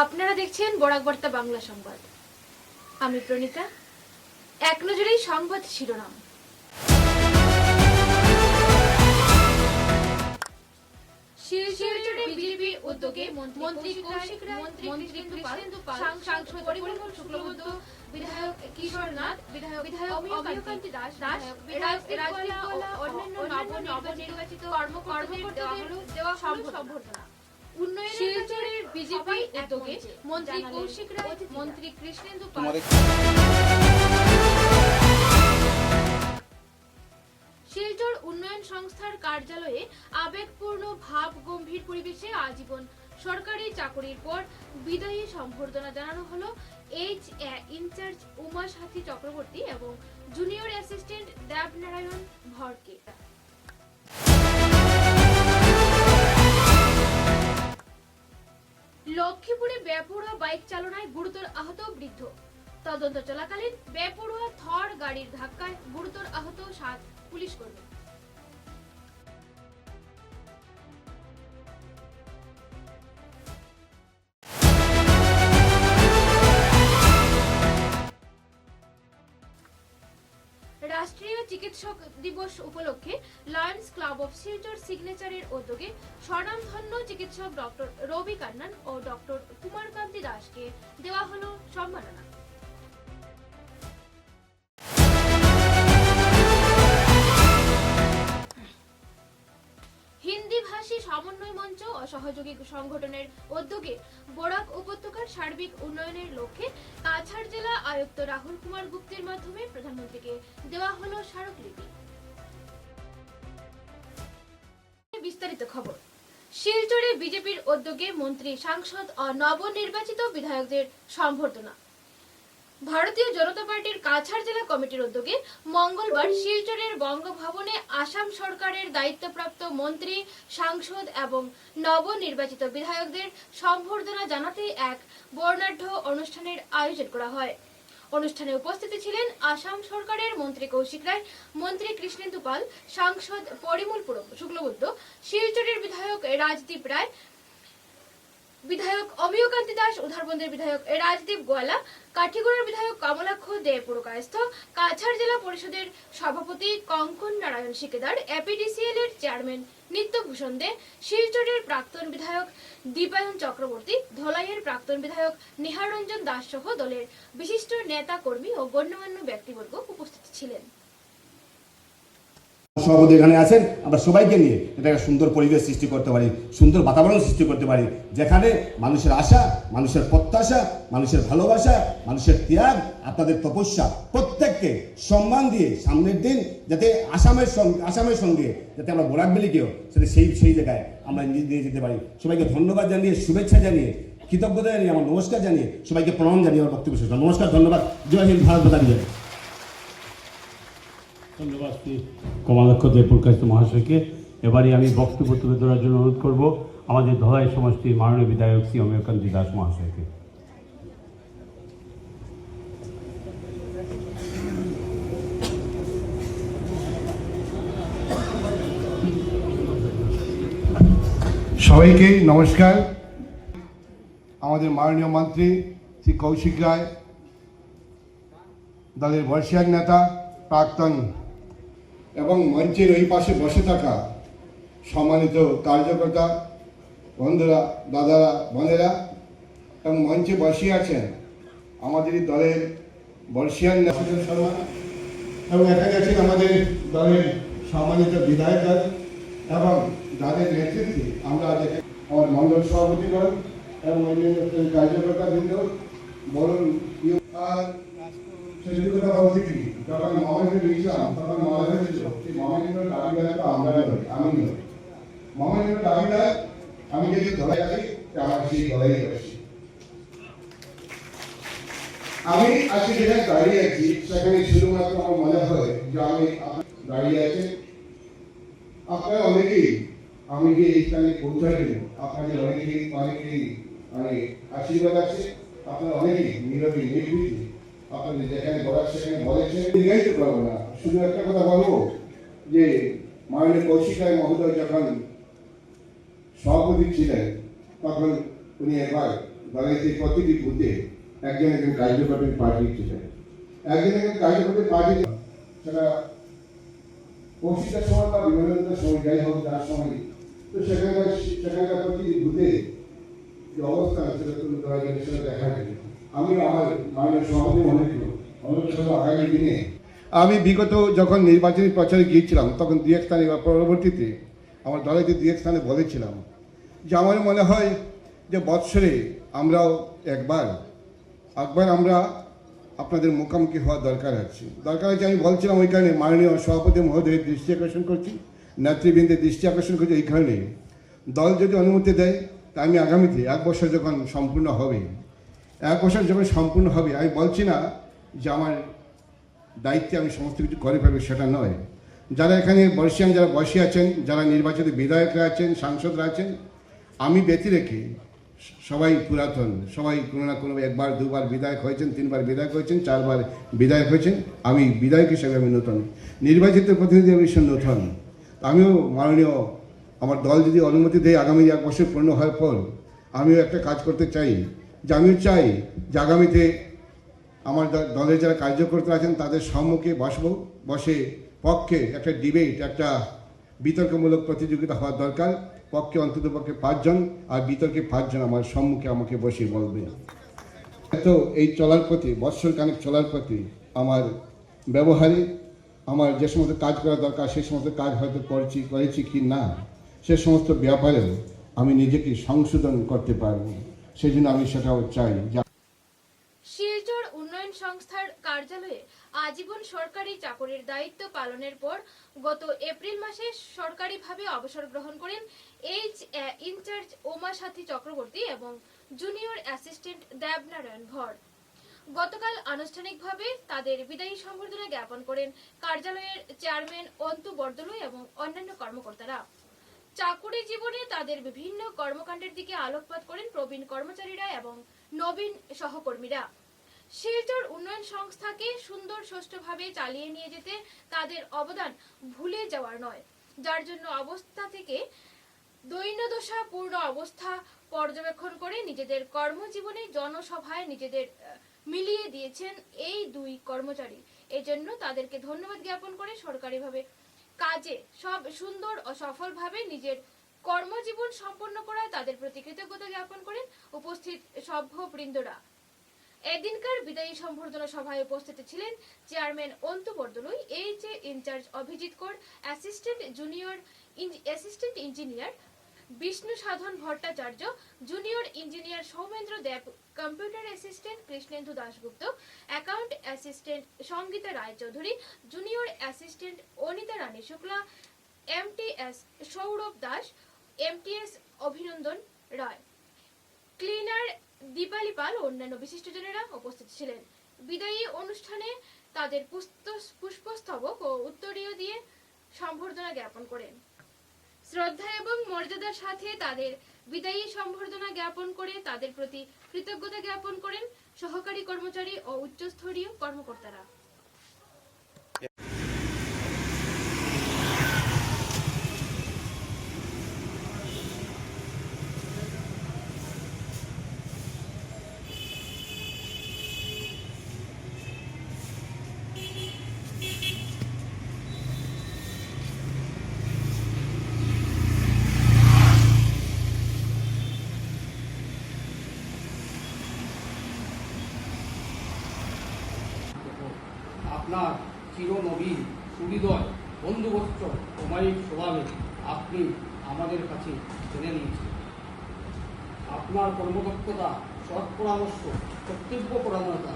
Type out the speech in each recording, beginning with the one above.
আপনারা দেখছেন বরাক বার্তা বাংলা সংবাদ। আমি প্রণীতা। এক নজরেই সংবাদ শিরোনাম। শিলচরে বিজেপির উদ্যোগে মন্ত্রী কৌশিক রায়, মন্ত্রী কৃষ্ণেন্দু পাল, সাংসদ পরিমল শুক্লবৈদ্য, বিধায়ক কিশোর নাথ, বিধায়ক অমিয়কান্তি দাস, রাজদীপ গোয়ালা ও অন্যান্য নবনির্বাচিত কর্মকর্তাদের দেওয়া সম্বর্ধনা। শিলচরের বিজেপি উদ্যোগে মন্ত্রী কৌশিক রায়, মন্ত্রী কৃষ্ণেন্দু পাল, শিলচর উন্নয়ন সংস্থার কার্যালয়ে আবেগপূর্ণ ভাব গম্ভীর পরিবেশে আজীবন সরকারি চাকরির পর বিদায়ী সম্বর্ধনা জানানো হলো ইনচার্জ উমা সাথী চক্রবর্তী এবং জুনিয়র অ্যাসিস্ট্যান্ট দেবনারায়ণ ভরকে। লক্ষ্মীপুরে বেপরোয়া বাইক চালনায় গুরুতর আহত বৃদ্ধ। তদন্ত চলাকালীন বেপরোয়া থর গাড়ির ধাক্কায় গুরুতর আহত 7 পুলিশ কর্মী। রাষ্ট্রীয় চিকিৎসক দিবস উপলক্ষে লায়ন্স ক্লাব অফ শিলচর সিগনেচারের উদ্যোগে স্বনামধন্য চিকিৎসক ডক্টর রবি কান্নান ও ডক্টর কুমারকান্তি দাসকে দেওয়া হলো সম্মাননা। হিন্দি ভাষী সমন্বয় মঞ্চ ও সহযোগী সংগঠনের উদ্যোগে বরাক উপত্যকার সার্বিক উন্নয়নের লক্ষ্যে কাছাড় জেলা আয়ুক্ত রাহুল কুমার গুপ্তের মাধ্যমে প্রধানমন্ত্রীকে দেওয়া হলো স্মারকলিপি। বিস্তারিত খবর। শিলচরে বিজেপির উদ্যোগে মন্ত্রী, সাংসদ ও নবনির্বাচিত বিধায়কদের সম্বর্ধনা। ভারতীয় জনতা পার্টির কাছাড় জেলা কমিটির উদ্যোগে মঙ্গলবার শিলচরের বঙ্গভবনে আসাম সরকারের দায়িত্বপ্রাপ্ত মন্ত্রী, সাংসদ এবং নবনির্বাচিত বিধায়কদের সম্বর্ধনা জানাতে এক বর্ণাঢ্য অনুষ্ঠানের আয়োজন করা হয়। অনুষ্ঠানে উপস্থিত ছিলেন আসাম সরকারের মন্ত্রী কৌশিক রায়, মন্ত্রী কৃষ্ণেন্দু পাল, সাংসদ পরিমল শুক্লবৈদ্য, শিলচরের বিধায়ক রাজদীপ রায়, বিধায়ক অমিয়কান্তি দাস, উধারবন্দের বিধায়ক রাজদীপ গোয়ালা, কাঠিগড়ার বিধায়ক কমলাক্ষ দে পুরকায়স্থ, কাছাড় জেলা পরিষদের সভাপতি কঙ্কন নারায়ণ শিকেদার, এপিডিসিএল এর চেয়ারম্যান নিত্যভূষণ দে, শিলচরের প্রাক্তন বিধায়ক দীপায়ন চক্রবর্তী, ধলাইয়ের প্রাক্তন বিধায়ক নিহার রঞ্জন দাস সহ দলের বিশিষ্ট নেতা কর্মী ও গণ্যমান্য ব্যক্তিবর্গ উপস্থিত ছিলেন। সভাপতি এখানে আছেন, আমরা সবাইকে নিয়ে এটা একটা সুন্দর পরিবেশ সৃষ্টি করতে পারি, সুন্দর বাতাবরণ সৃষ্টি করতে পারি, যেখানে মানুষের আশা, মানুষের প্রত্যাশা, মানুষের ভালোবাসা, মানুষের ত্যাগ, আপনাদের তপস্যা প্রত্যেককে সম্মান দিয়ে সামনের দিন যাতে আসামের সঙ্গে যাতে আমরা বরাক ভ্যালিকেও সেটা সেই জায়গায় আমরা নিয়ে যেতে পারি। সবাইকে ধন্যবাদ জানিয়ে, শুভেচ্ছা জানিয়ে, কৃতজ্ঞতা জানিয়ে, আমার নমস্কার জানিয়ে, সবাইকে প্রণাম জানিয়ে আমার বক্তব্য শেষ। নমস্কার, ধন্যবাদ। জয় হিন্দ, ভারত মাতা কি জয়। ধন্যবাদ কমলাক্ষ দে পুরকায়স্থ মহাশয়কে। এবারে আমি বক্তব্য তুলে ধরার জন্য অনুরোধ করব আমাদের ধলাই সমষ্টির মাননীয় বিধায়ক শ্রী অমিয়কান্তি দাস মহাশয়কে। সবাইকে নমস্কার। আমাদের মাননীয় মন্ত্রী শ্রী কৌশিক রায়, দলের বর্ষিয়ান নেতা, প্রাক্তন এবং মঞ্চের ওই পাশে বসে থাকা সম্মানিত কার্যকর্তা বন্ধুরা, দাদারা, বোনেরা এবং মঞ্চে বসে আছেন আমাদের দলের বর্ষিয়ান নেতা শর্মা এবং এখানে আছেন আমাদের দলের সম্মানিত বিধায়ক এবং যাদের নেতৃত্বে আমরা আজ আমার মণ্ডল সভাপতিগণ এবং অন্যান্য কার্যকর্তা বৃন্দ বলুন। আর সেটি কথা বলতে কি, যখন মহামেন্দ্র নিয়েছিলাম তখন মনে হয়েছিল সেই মহামেন্দ্র দাবিদার তো আমরা নই, আমি নই। মহামেন্দ্র দাবিদার আমি যদি ধরে আছি আমার সেই দলেই রয়েছি। আমি আজকে যেখানে দাঁড়িয়ে আছি সেখানে শুধুমাত্র আমার মনে হয় যে আমি দাঁড়িয়ে আছি, আপনারা অনেকেই আমি যে এই স্থানে পৌঁছাইনি, আপনাদের অনেকেই মানে আশীর্বাদ আছে, আপনারা অনেকেই নীরবে নির্ভীতি আপনাদের যেখানে বলার সেখানে বলেছেন। দীর্ঘায়িত করবো না, শুধু একটা কথা বলবো যে মাননীয় কৌশিক রায় মহোদয় যখন সভাপতি ছিলেন তখন উনি একবার দলের এই প্রতিটি বুথে একজন একজন কার্যকর্তা পার্টি ছিলেন, একজন কার্যকর্তা পার্টি, সেটা পৌঁছিটার সময় বা বিনোদনের সময় যাই হোক যার সময়, তো সেখানকার প্রতিটি বুথে যে অবস্থা সেটা তুলে ধরা যায়, সেটা দেখা যায়। আমি আমার মাননীয় সভাপতি মনে করি আগামী দিনে আমি বিগত যখন নির্বাচনী প্রচারে গিয়েছিলাম তখন দু এক স্থানে বা পরবর্তীতে আমার দলে যে দু এক স্থানে বলেছিলাম যে আমার মনে হয় যে বৎসরে আমরাও একবার আমরা আপনাদের মুখোমুখি হওয়ার দরকার আছে। আমি বলছিলাম ওই কারণে মাননীয় সভাপতি মহোদয়ের দৃষ্টি আকর্ষণ করছি, নেতৃবৃন্দের দৃষ্টি আকর্ষণ করছি এই কারণে, দল যদি অনুমতি দেয় তা আমি আগামীতে 1 বছর যখন সম্পূর্ণ হবে, 1 বছর যখন সম্পূর্ণ হবে, আমি বলছি না যে আমার দায়িত্বে আমি সমস্ত কিছু করে ফেলবো, সেটা নয়। যারা এখানে বর্ষিয়ান যারা বসে আছেন, যারা নির্বাচিত বিধায়করা আছেন, সাংসদরা আছেন, আমি ব্যতি রেখে সবাই পুরাতন, সবাই কোনো না কোনো 1 বার 2 বার বিধায়ক হয়েছেন, 3 বার বিধায়ক হয়েছেন, 4 বার বিধায়ক হয়েছেন। আমি বিধায়ক হিসেবে আমি নতুন, নির্বাচিত প্রতিনিধি হিসেবে নতুন। আমিও মাননীয় আমার দল যদি অনুমতি দেয় আগামী 1 বছর পূর্ণ হওয়ার পর আমিও একটা কাজ করতে চাই, যে আমিও চাই যে আগামীতে আমার দলের যারা কার্যকর্তা আছেন তাদের সম্মুখে বসে পক্ষে একটা ডিবেট, একটা বিতর্কমূলক প্রতিযোগিতা হওয়ার দরকার। পক্ষে অন্তত পক্ষে 5 জন আর বিতর্কে 5 জন আমার সম্মুখে আমাকে বসে বলবে। তো এই চলার প্রতি, বৎসর খানেক চলার প্রতি আমার ব্যবহারে আমার যে সমস্ত কাজ করা দরকার সেই সমস্ত কাজ হয়তো করেছি কি না, সে সমস্ত ব্যাপারেও আমি নিজেকে সংশোধন করতে পারবো, সেই জন্য আমি সেটাও চাই। শিলচর উন্নয়ন সংস্থার কার্যালয়ে আজীবন সরকারি চাকরির দায়িত্ব পালনের পর গত এপ্রিল মাসে সরকারিভাবে অবসর গ্রহণ করেন ইনচার্জ ওমা সাথী চক্রবর্তী এবং জুনিয়র অ্যাসিস্ট্যান্ট দেবনারায়ণ ভর। গতকাল আনুষ্ঠানিকভাবে তাদের বিদায়ী সম্বর্ধনা জ্ঞাপন করেন কার্যালয়ের চেয়ারম্যান অন্তু বরদলৈ এবং অন্যান্য কর্মকর্তারা। চাকুরি জীবনে তাদের বিভিন্ন কর্মকাণ্ডের দিকে আলোকপাত করেন প্রবীণ কর্মচারীরা এবং নবীন সহকর্মীরা। শিলচর উন্নয়ন সংস্থাকে সুন্দর সুষ্ঠুভাবে চালিয়ে নিয়ে যেতে তাদের অবদান ভুলে যাওয়ার নয়, যার জন্য অবস্থা থেকে দৈন্যদশাপূর্ণ অবস্থা পর্যবেক্ষণ করে নিজেদের কর্মজীবনে জনসভায় নিজেদের মিলিয়ে দিয়েছেন এই 2 কর্মচারী। এজন্য তাদেরকে ধন্যবাদ জ্ঞাপন করে সরকারিভাবে কাজে সব সুন্দর ও সফলভাবে নিজের কর্মজীবন সম্পন্ন করায় তাদের প্রতি কৃতজ্ঞতা জ্ঞাপন করেন উপস্থিত সভ্যবৃন্দরা। এদিনকার বিদায়ী সম্বর্ধনা সভায় উপস্থিত ছিলেন chairman Antu Bordoloi, incharge Abhijit Kar, assistant engineer Bishnu Sadhan Bhattacharya, junior engineer Soumendra Deb, computer assistant Krishnendu Dasgupta, account assistant Sangeeta Roychowdhury, junior assistant Anita Rani Shukla, MTS Sourav Das, MTS Abhinandan Roy, cleaner Dipali পাল ও অন্যান্য বিশিষ্টজনেরা উপস্থিত ছিলেন। বিদায়ী অনুষ্ঠানে তাদের পুষ্পস্তবক ও উত্তরীয় দিয়ে সম্বর্ধনা জ্ঞাপন করেন। শ্রদ্ধা এবং মর্যাদার সাথে তাদের বিদায়ী সম্বর্ধনা জ্ঞাপন করে তাদের প্রতি কৃতজ্ঞতা জ্ঞাপন করেন সহকারী কর্মচারী ও উচ্চস্তরীয় কর্মকর্তারা। আপনার চিরনবীন সুহৃদয় বন্ধুবৎস অমায়িক স্বভাবে আপনি আমাদের কাছে জেনে নিয়েছেন। আপনার কর্মদক্ষতা, সৎ পরামর্শ, কর্তব্য পরায়ণতা,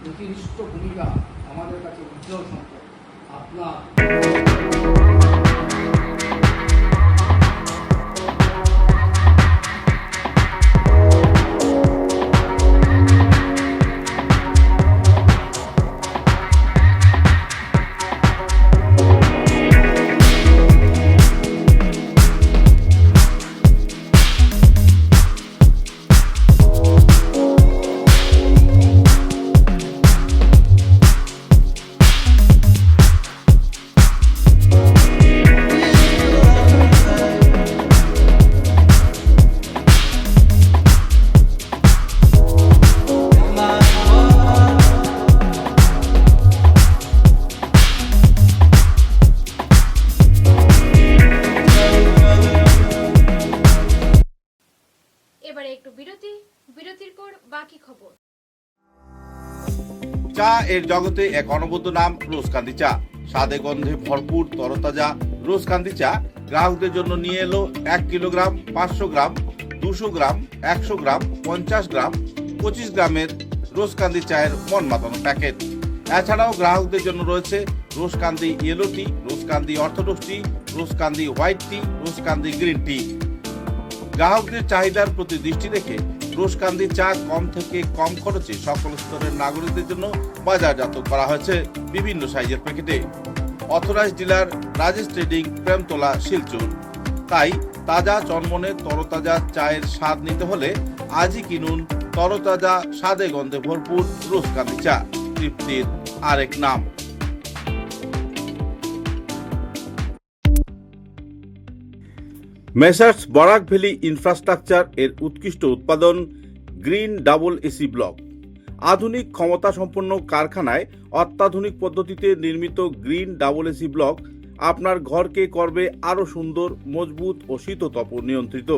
নীতিনিষ্ঠ ভূমিকা আমাদের কাছে উজ্জ্বল সম্পদ। আপনার বাকি খবর। চা এর জগতে এক অনবদ্য নাম রোজকান্দি চা। স্বাদে গন্ধে ভরপুর তরতাজা রোজকান্দি চা গ্রাহকদের জন্য নিয়ে এলো 1 কিলোগ্রাম, 500 গ্রাম, 200 গ্রাম, 100 গ্রাম, 50 গ্রাম, 25 গ্রামের রোজকান্দি চায়ের মন মাতানো প্যাকেট। এছাড়াও গ্রাহকদের জন্য রয়েছে রোজকান্দি ইয়েলো টি, রোজকান্দি অর্থোডক্স টি, রোজকান্দি হোয়াইট টি, রোজকান্দি গ্রিন টি। গ্রাহকদের চাহিদার প্রতি দৃষ্টি রেখে রোজকান্দি চা কম থেকে কম খরচে সকল স্তরের নাগরিকদের জন্য বাজারজাত করা হয়েছে বিভিন্ন সাইজের প্যাকেটে। Authorise dealer Rajesh trading, Premtala, Silchar. তাই তাজা চনমনে তরতাজা চায়ের স্বাদ নিতে হলে আজই কিনুন তরতাজা স্বাদে গন্ধে ভরপুর রোজকান্দি চা, তৃপ্তির আরেক নাম। মেসার্স বরাক ভ্যালি ইনফ্রাস্ট্রাকচার এর উৎকৃষ্ট উৎপাদন গ্রিন ডাবল এসি ব্লক। আধুনিক ক্ষমতা সম্পন্ন কারখানায় অত্যাধুনিক পদ্ধতিতে নির্মিত গ্রিন ডাবল এসি ব্লক আপনার ঘরকে করবে আরও সুন্দর, মজবুত ও শীততাপ নিয়ন্ত্রিত।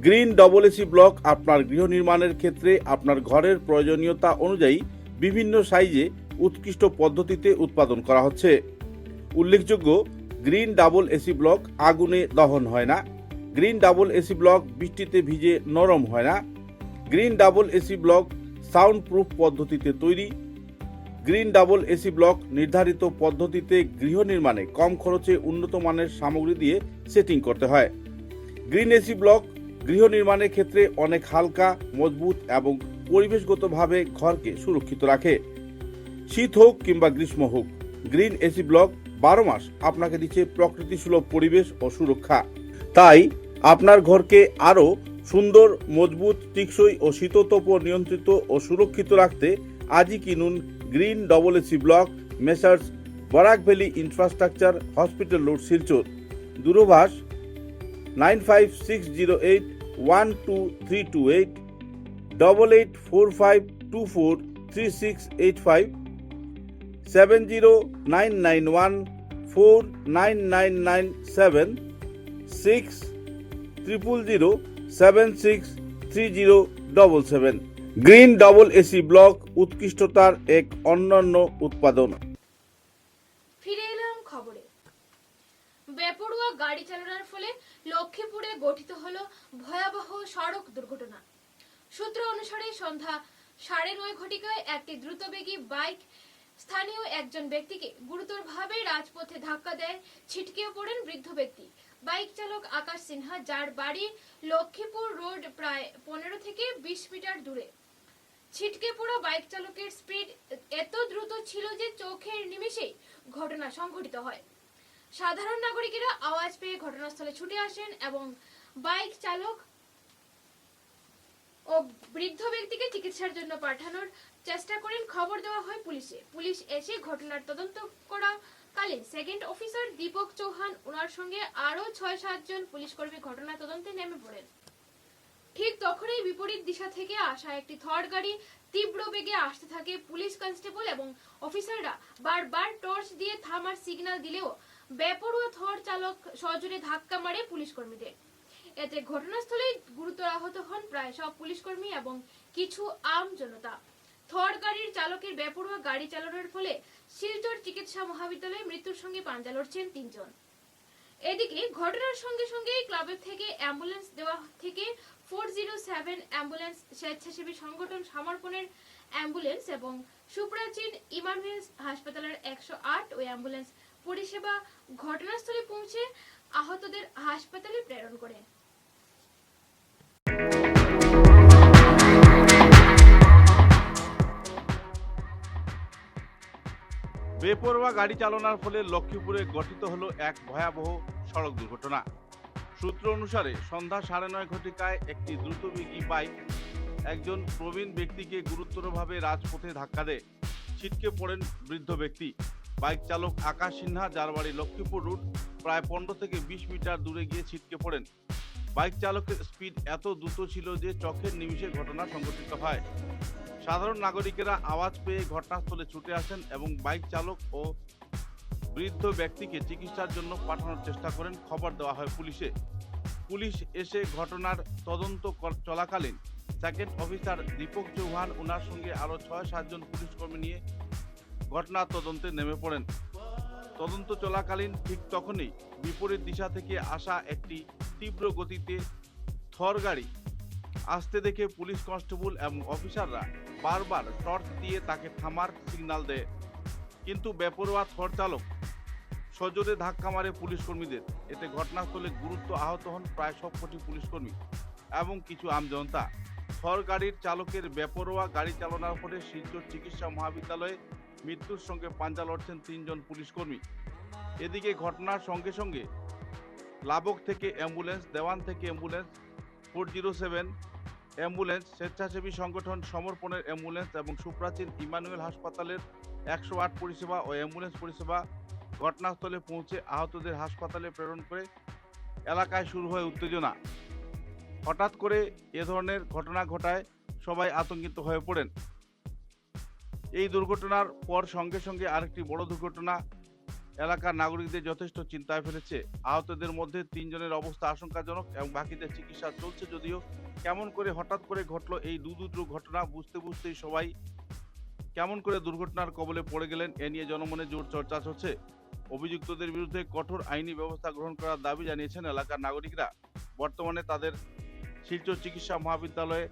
গ্রিন ডাবল এসি ব্লক আপনার গৃহ নির্মাণের ক্ষেত্রে আপনার ঘরের প্রয়োজনীয়তা অনুযায়ী বিভিন্ন সাইজে উৎকৃষ্ট পদ্ধতিতে উৎপাদন করা হচ্ছে। উল্লেখযোগ্য, গ্রিন ডাবল এসি ব্লক আগুনে দহন হয় না। গ্রিন ডাবল এসি ব্লক বৃষ্টিতে ভিজে নরম হয় না। Green double AC block sound proof পদ্ধতিতে তৈরি। গ্রিন ডাবল এসি ব্লক নির্ধারিত পদ্ধতিতে গৃহ নির্মাণে কম খরচে উন্নত মানের সামগ্রী দিয়ে সেটিং করতে হয়। গ্রিন এসি ব্লক গৃহ নির্মাণের ক্ষেত্রে অনেক হালকা, মজবুত এবং পরিবেশগতভাবে ঘরকে সুরক্ষিত রাখে। শীত হোক কিংবা গ্রীষ্ম হোক, গ্রিন এসি ব্লক 12 মাস আপনাকে দিচ্ছে প্রকৃতি সুলভ পরিবেশ ও সুরক্ষা। তাই আপনার ঘরকে আরও সুন্দর, মজবুত, টেকসই ও শীততাপ নিয়ন্ত্রিত ও সুরক্ষিত রাখতে আজই কিনুন green double AC block, messrs Barak valley infrastructure, hospital road, Silchar. দূরভাষ 9560812328, 8845243685, 70991499997, 6000763077। গ্রিন ডাবল এসি ব্লক উৎকৃষ্টতার এক অনন্য উৎপাদন। ফিরে এলাম খবরে। বেপরোয়া গাড়ি চালানোর ফলে লক্ষ্মীপুরে গঠিত হলো ভয়াবহ সড়ক দুর্ঘটনা। সূত্র অনুসারে সন্ধ্যা 9:30 ঘটিকায় একটি দ্রুতবেগী বাইক স্থানীয় একজন ব্যক্তিকে গুরুতরভাবে রাজপথে ধাক্কা দেয়। ছিটকে পড়েন বৃদ্ধ ব্যক্তি। বাইক চালক আকাশ সিনহা, যার বাড়ি লক্ষ্মীপুর রোড প্রায় 15 থেকে 20 মিটার দূরে। ছিটকে পড়া বাইক চালকের স্পিড এত দ্রুত ছিল যে চোখের নিমেষেই ঘটনা সংঘটিত হয়। সাধারণ নাগরিকেরা আওয়াজ পেয়ে ঘটনাস্থলে ছুটে আসেন এবং বাইক চালক ও বৃদ্ধ ব্যক্তিকে চিকিৎসার জন্য পাঠানোর চেষ্টা করেন। খবর দেওয়া হয় পুলিশে। পুলিশ এসে ঘটনার তদন্ত করাকালীন সেকেন্ড অফিসার দীপক চৌহান ওনার সঙ্গে আরো 6-7 জন পুলিশ কর্মী ঘটনা তদন্তে নেমে পড়েন। ঠিক তখনই বিপরীত দিশা থেকে আসা একটি থর গাড়ি তীব্র বেগে আসতে থাকে। পুলিশ কনস্টেবল এবং অফিসাররা বারবার টর্চ দিয়ে থামার সিগন্যাল দিলেও বেপরোয়া থর চালক সজোরে ধাক্কা মারে পুলিশ কর্মীদের। এতে ঘটনাস্থলে গুরুতর আহত হন প্রায় সব পুলিশ কর্মী এবং কিছু আম জনতা। থর গাড়ির চালকের বেপরোয়া গাড়ি চালানোর ফলে শিলচর চিকিৎসা মহাবিদ্যালয়ে মৃত্যুর সঙ্গে পাঞ্জা লড়ছেন 3 জন। এদিকে ঘটনার সঙ্গে সঙ্গে ক্লাবের থেকে অ্যাম্বুলেন্স দেওয়া থেকে 407 অ্যাম্বুলেন্স, স্বেচ্ছাসেবী সংগঠন সমর্পণের অ্যাম্বুলেন্স এবং সুপ্রাচীন ইমানুয়েল হাসপাতালের 108 ও অ্যাম্বুলেন্স পরিষেবা ঘটনাস্থলে পৌঁছে আহতদের হাসপাতালে প্রেরণ করে। বেপরোয়া গাড়ি চালানোর ফলে লক্ষ্মীপুরে গঠিত হলো এক ভয়াবহ সড়ক দুর্ঘটনা। সূত্র অনুসারে সন্ধ্যা 9:30 ঘটিকায় একটি দ্রুতবেগী বাইক একজন প্রবীণ ব্যক্তিকে গুরুতরভাবে রাজপথে ধাক্কা দেয়। ছিটকে পড়েন বৃদ্ধ ব্যক্তি। বাইক চালক আকাশ সিনহা, যার বাড়ি লক্ষ্মীপুর রোড প্রায় 15 থেকে 20 মিটার দূরে গিয়ে ছিটকে পড়েন। বাইক চালকের স্পিড এত দ্রুত ছিল যে চোখের নিমিষে ঘটনা সংঘটিত হয়। সাধারণ নাগরিকেরা আওয়াজ পেয়ে ঘটনাস্থলে ছুটে আসেন এবং বাইক চালক ও বৃদ্ধ ব্যক্তিকে চিকিৎসার জন্য পাঠানোর চেষ্টা করেন। খবর দেওয়া হয় পুলিশে। পুলিশ এসে ঘটনার তদন্ত চলাকালীন সেকেন্ড অফিসার দীপক চৌহান ওনার সঙ্গে আরও 6-7 জন পুলিশ কর্মী নিয়ে ঘটনা তদন্তে নেমে পড়েন। তদন্ত চলাকালীন ঠিক তখনই বিপরীত দিশা থেকে আসা একটি তীব্র গতিতে থর গাড়ি আসতে দেখে পুলিশ কনস্টেবল এবং অফিসাররা বারবার টর্চ দিয়ে তাকে থামার সিগন্যাল দেয়, কিন্তু বেপরোয়া থর চালক সজোরে ধাক্কা মারে পুলিশ কর্মীদের। এতে ঘটনাস্থলে গুরুতর আহত হন প্রায় সবকটি পুলিশ কর্মী এবং কিছু আমজনতা। থর গাড়ির চালকের বেপরোয়া গাড়ি চালনার ফলে শিলচর চিকিৎসা মহাবিদ্যালয়ে মৃত্যুর সঙ্গে পাঞ্জা লড়ছেন 3 জন পুলিশ কর্মী। এদিকে ঘটনার সঙ্গে সঙ্গে লাবক থেকে অ্যাম্বুলেন্স, দেওয়ান থেকে অ্যাম্বুলেন্স, 407 অ্যাম্বুলেন্স, স্বেচ্ছাসেবী সংগঠন সমর্পণের অ্যাম্বুলেন্স এবং সুপ্রাচীন ইমানুয়েল হাসপাতালের 108 পরিষেবা ও অ্যাম্বুলেন্স পরিষেবা ঘটনাস্থলে পৌঁছে আহতদের হাসপাতালে প্রেরণ করে এলাকায় শুরু হয় উত্তেজনা। হঠাৎ করে এ ধরনের ঘটনা ঘটায় সবাই আতঙ্কিত হয়ে পড়েন। এই দুর্ঘটনার পর সঙ্গে সঙ্গে আরেকটি বড় দুর্ঘটনা এলাকার নাগরিকদের যথেষ্ট চিন্তায় ফেলেছে। আহতদের মধ্যে 3 জনের অবস্থা আশঙ্কাজনক এবং বাকিদের চিকিৎসা চলছে। যদিও কেমন করে হঠাৎ করে ঘটলো এই দুর্ঘটনা বুঝতেই সবাই কেমন করে দুর্ঘটনার কবলে পড়ে গেলেন এ নিয়ে জনমনে জোর চর্চা চলছে। অভিযুক্তদের বিরুদ্ধে কঠোর আইনি ব্যবস্থা গ্রহণ করার দাবি জানিয়েছেন এলাকার নাগরিকরা। বর্তমানে তাদের শিলচর চিকিৎসা মহাবিদ্যালয়ে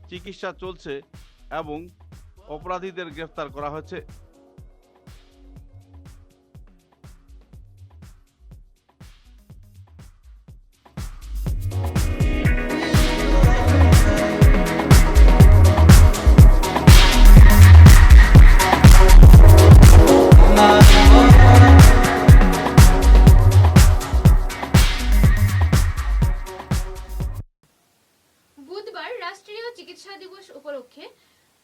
চিকিৎসা চলছে এবং অপরাধীদের গ্রেফতার করা হয়েছে। বুধবার রাষ্ট্রীয় চিকিৎসা দিবস উপলক্ষে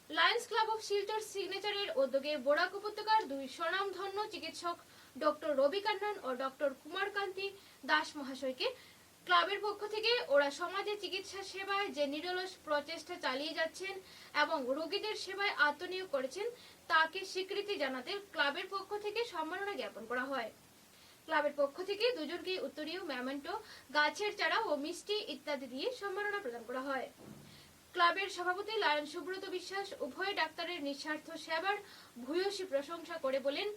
লায়ন্স ক্লাব অফ শিলচর সিগনেচারের উদ্যোগে বরাক উপত্যকার 2 স্বনামধন্য চিকিৎসক ডক্টর রবি কান্নান ও ডক্টর কুমারকান্তি দাস মহাশয়কে ক্লাবের পক্ষ থেকে ওরা সমাজে চিকিৎসা সেবায় যে নিরলস প্রচেষ্টা চালিয়ে যাচ্ছেন এবং রোগীদের সেবায় আত্মনিয়োগ করেছেন তাকে স্বীকৃতি জানাতে ক্লাবের পক্ষ থেকে সম্মাননা জ্ঞাপন করা হয়। ক্লাবের পক্ষ থেকে দুজনকে উত্তরীয়, মেমেন্টো, গাছের চারা ও মিষ্টি ইত্যাদি দিয়ে সম্মাননা প্রদান করা হয়। ক্লাবের সভাপতি লায়ন সুব্রত বিশ্বাস উভয় ডাক্তারের নিঃস্বার্থ সেবার ভূয়সী প্রশংসা করে বলেন,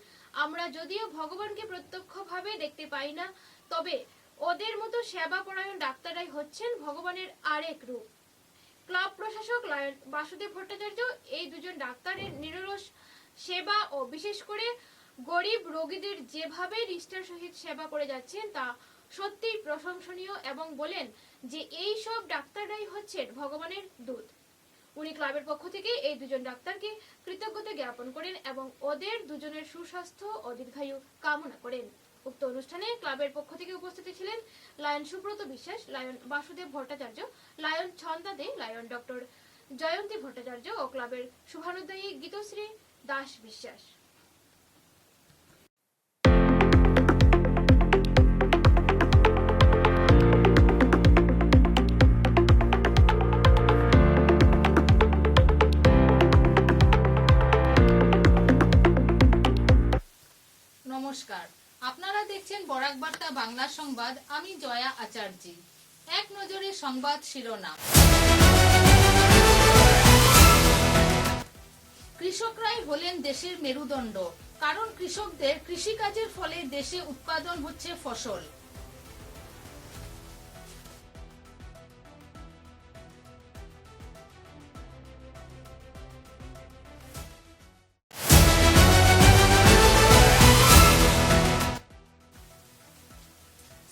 আমরা যদিও ভগবানকে প্রত্যক্ষভাবে দেখতে পাই না, তবে ওদের মতো সেবাপরায়ণ ডাক্তাররাই হচ্ছেন ভগবানের আরেক রূপ। ক্লাব প্রশাসক লায়ন বাসুদেব ভট্টাচার্য এই দুজন ডাক্তারের নিরলস সেবা ও বিশেষ করে গরিব রোগীদের যেভাবে নিষ্ঠার সহিত সেবা করে যাচ্ছেন তা সত্যিই প্রশংসনীয় এবং বলেন যে এই সব ডাক্তাররাই হচ্ছেন ভগবানের দূত। উনি ক্লাবের পক্ষ থেকে এই দুজন ডাক্তারকে কৃতজ্ঞতা জ্ঞাপন করেন এবং ওদের দুজনের সুস্বাস্থ্য ও দীর্ঘায়ু কামনা করেন। উক্ত অনুষ্ঠানে ক্লাবের পক্ষ থেকে উপস্থিত ছিলেন লায়ন সুব্রত বিশ্বাস, লায়ন বাসুদেব ভট্টাচার্য, লায়ন ছন্দা দে, লায়ন ডক্টর জয়ন্তী ভট্টাচার্য ও ক্লাবের শুভানুদ্দায়ী গীতশ্রী দাস বিশ্বাস। নমস্কার, আপনারা দেখছেন বরাক বার্তা বাংলা সংবাদ। আমি জয়া আচার্য। এক নজরে সংবাদ শিরোনাম। কৃষকরাই হলেন দেশের মেরুদণ্ড, কারণ কৃষকদের কৃষিকাজের ফলে দেশে উৎপাদন হচ্ছে ফসল।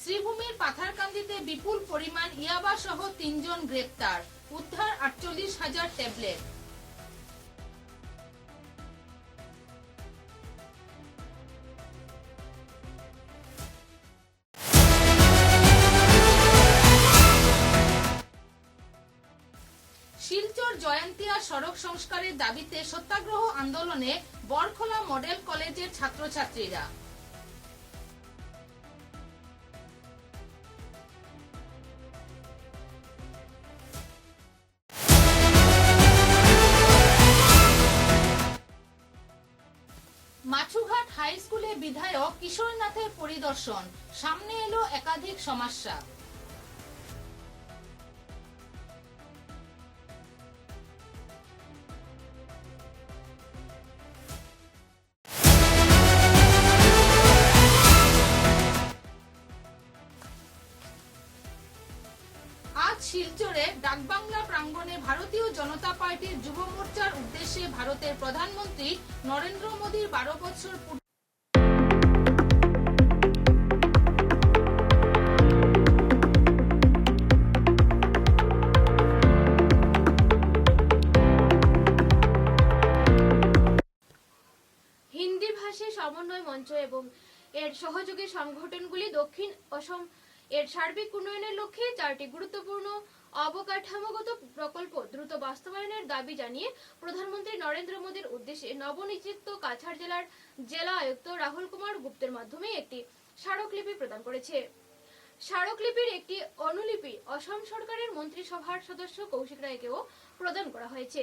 শ্রীভূমির পাথারকান্দিতে বিপুল পরিমাণ ইয়াবা সহ 3 জন গ্রেপ্তার, উদ্ধার 48,000 ট্যাবলেট। শিলচর জয়ন্তিয়া সড়ক সংস্কারের দাবিতে সত্যাগ্রহ আন্দোলনে বরখোলা মডেল কলেজের ছাত্রছাত্রীরা। মাছুঘাট হাই স্কুলে বিধায়ক কিশোরনাথের পরিদর্শন, সামনে এলো একাধিক সমস্যা। জনতা পার্টির যুব মোর্চার উদ্দেশ্যে ভারতের প্রধানমন্ত্রী নরেন্দ্র মোদীর 12 বছর হিন্দি ভাষী সমন্বয় মঞ্চ এবং এর সহযোগী সংগঠনগুলি দক্ষিণ অসম এর সার্বিক উন্নয়নের লক্ষ্যে 4টি গুরুত্বপূর্ণ অবকাঠামোগত প্রকল্প দ্রুত বাস্তবায়নের দাবি জানিয়ে প্রধানমন্ত্রী নরেন্দ্র মোদীর উদ্দেশ্যে নবনিযুক্ত কাছাড় জেলার জেলা আয়ুক্ত রাহুল কুমার গুপ্তের মাধ্যমে একটি স্মারকলিপি প্রদান করেছে। স্মারকলিপির একটি অনুলিপি অসম সরকারের মন্ত্রিসভার সদস্য কৌশিক রায়কেও প্রদান করা হয়েছে।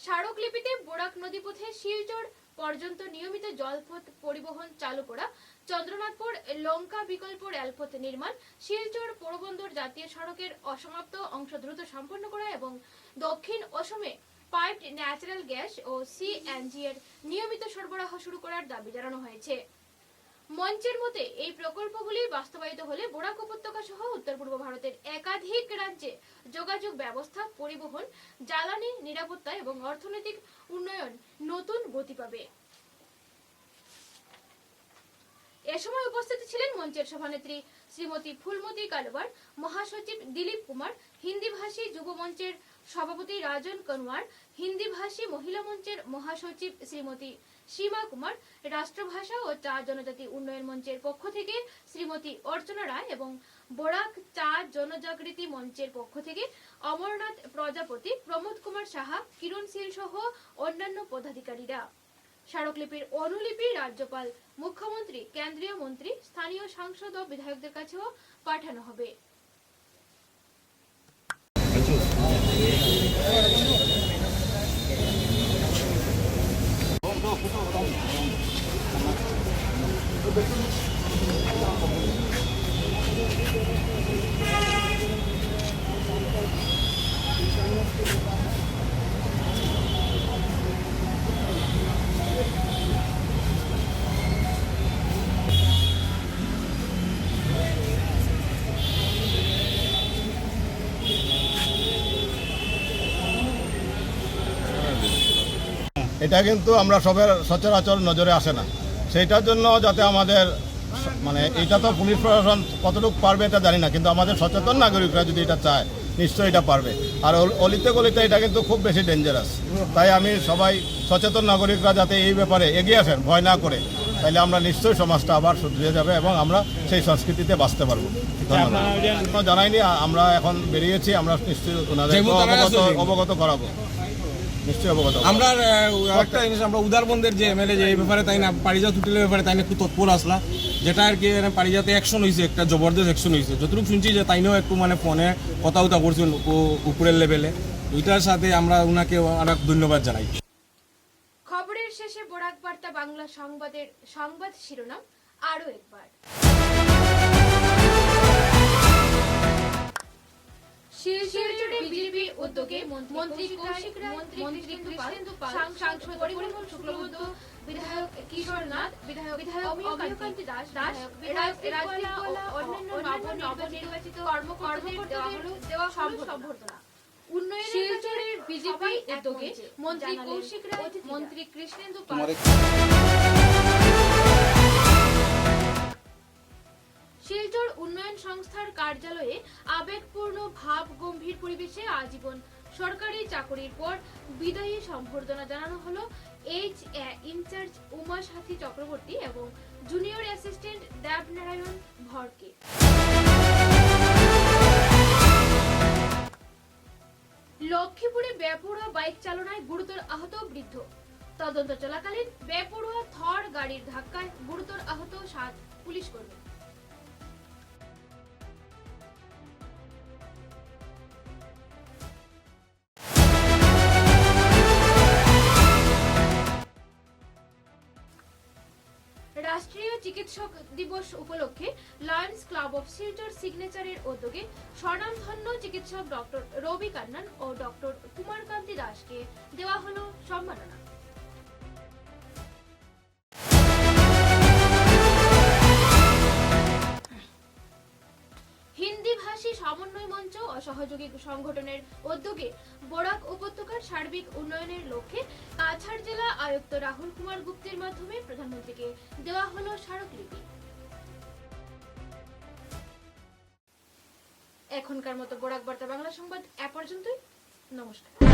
স্মারকলিপিতে বরাক নদীপথে শিলচর পর্যন্ত নিয়মিত জলপথ পরিবহন চালু করা, চন্দ্রনাথপুর লঙ্কা বিকল্প রেলপথ নির্মাণ, শিলচর পোরবন্দর জাতীয় সড়কের অসমাপ্ত অংশ দ্রুত সম্পন্ন করা এবং দক্ষিণ অসমে পাইপড ন্যাচারাল গ্যাস ও সিএনজি এর নিয়মিত সরবরাহ শুরু করার দাবি জানানো হয়েছে। মঞ্চের মতে এই প্রকল্পগুলি বাস্তবায়িত হলে বরাক উপত্যকা সহ উত্তর পূর্ব ভারতের একাধিক রাজ্যে যোগাযোগ ব্যবস্থা, পরিবহন, জ্বালানি, নিরাপত্তা এবং অর্থনৈতিক উন্নয়ন নতুন গতি পাবে। এ সময় উপস্থিত ছিলেন মঞ্চের সভানেত্রী শ্রীমতী ফুলমতি কালওয়ার, মহাসচিব দিলীপ কুমার, হিন্দি ভাষী যুব মঞ্চের সভাপতি রাজন কনওয়ার, হিন্দি ভাষী মহিলা মঞ্চের মহাসচিব শ্রীমতী সীমা কুমার, রাষ্ট্রভাষা ও চা জনজাতি উন্নয়ন মঞ্চের পক্ষ থেকে শ্রীমতী অর্চনা রায় এবং বরাক চা জনজাগৃতি মঞ্চের পক্ষ থেকে অমরনাথ প্রজাপতি, প্রমোদ কুমার সাহা, কিরণ শীল সহ অন্যান্য পদাধিকারীরা। স্মারকলিপির অনুলিপি রাজ্যপাল, মুখ্যমন্ত্রী, কেন্দ্রীয় মন্ত্রী, স্থানীয় সাংসদ ও বিধায়কদের কাছেও পাঠানো হবে। এটা কিন্তু আমরা সবের সচরাচর নজরে আসে না, সেইটার জন্য যাতে আমাদের মানে এটা তো পুলিশ প্রশাসন কতটুকু পারবে এটা জানি না, কিন্তু আমাদের সচেতন নাগরিকরা যদি এটা চায় নিশ্চয়ই এটা পারবে। আর অলিতে গলিতে এটা কিন্তু খুব বেশি ডেঞ্জারাস, তাই আমি সবাই সচেতন নাগরিকরা যাতে এই ব্যাপারে এগিয়ে আসেন, ভয় না করে, তাইলে আমরা নিশ্চয়ই সমাজটা আবার শুধরে যাবে এবং আমরা সেই সংস্কৃতিতে বাঁচতে পারবো। ধন্যবাদ। জানাইনি, আমরা এখন বেরিয়েছি, আমরা নিশ্চয়ই ওনাদের অবগত করাবো, নিশ্চয়ই অবগত। আমরা একটা জিনিস, আমরা উদারবন্দের যে এমএলএ যে এই ব্যাপারে তাই না পারিজাত হোটেলের ব্যাপারে তাই না একটু তৎপর আসলা, যেটা আর কি পারিজাতে অ্যাকশন হয়েছে, একটা জবরদস্ত অ্যাকশন হয়েছে। যতটুকু শুনছি যে তাইনেও একটু মানে ফোনে কথা করছেন উপরের লেভেলে, ওইটার সাথে আমরা ওনাকে অনেক ধন্যবাদ জানাই। খবরের শেষে বরাক বার্তা বাংলা সংবাদের সংবাদ শিরোনাম আরো একবার। শিলচরে বিজেপির উদ্যোগে মন্ত্রী কৌশিক রায়, মন্ত্রী কৃষ্ণেন্দু পাল, সাংসদ পরিমল শুক্লবৈদ্য, বিধায়ক কিশোর নাথ, বিধায়ক অমিয়কান্তি দাস, রাজদীপ ও অন্যান্য নবনির্বাচিত কর্মকর্তাদের দেওয়া সম্বর্ধনা। শিলচরের বিজেপি উদ্যোগে মন্ত্রী কৌশিক রায়, মন্ত্রী কৃষ্ণেন্দু পাল, শিলচর উন্নয়ন সংস্থার কার্যালয়ে আবেগপূর্ণ ভাব গম্ভীর পরিবেশে আজীবন সরকারি চাকরির পর বিদায়ী সম্বর্ধনা জানানো হলো ইনচার্জ উমা সাথী চক্রবর্তী এবং জুনিয়র অ্যাসিস্ট্যান্ট দেবনারায়ণ ভরকে। লক্ষ্মীপুরে বেপরোয়া বাইক চালনায় গুরুতর আহত বৃদ্ধ। তদন্ত চলাকালীন বেপরোয়া থর গাড়ির ধাক্কায় গুরুতর আহত 7 পুলিশ কর্মী। রাষ্ট্রীয় চিকিৎসক দিবস উপলক্ষে লায়ন্স ক্লাব অফ শিলচর সিগনেচারের উদ্যোগে স্বনামধন্য চিকিৎসক ডক্টর রবি কান্নান ও ডক্টর কুমারকান্তি দাসকে দেওয়া হলো সম্মাননা। হিন্দি ভাষী সমন্বয় মঞ্চ সহযোগী সংগঠনের উদ্যোগে বরাক উপত্যকার সার্বিক উন্নয়নের লক্ষ্যে কাছাড় জেলা আয়ুক্ত রাহুল কুমার গুপ্তের মাধ্যমে প্রধানমন্ত্রীকে দেওয়া হলো স্মারকলিপি। এখনকার মতো বরাক বার্তা বাংলা সংবাদ এ পর্যন্তই। নমস্কার।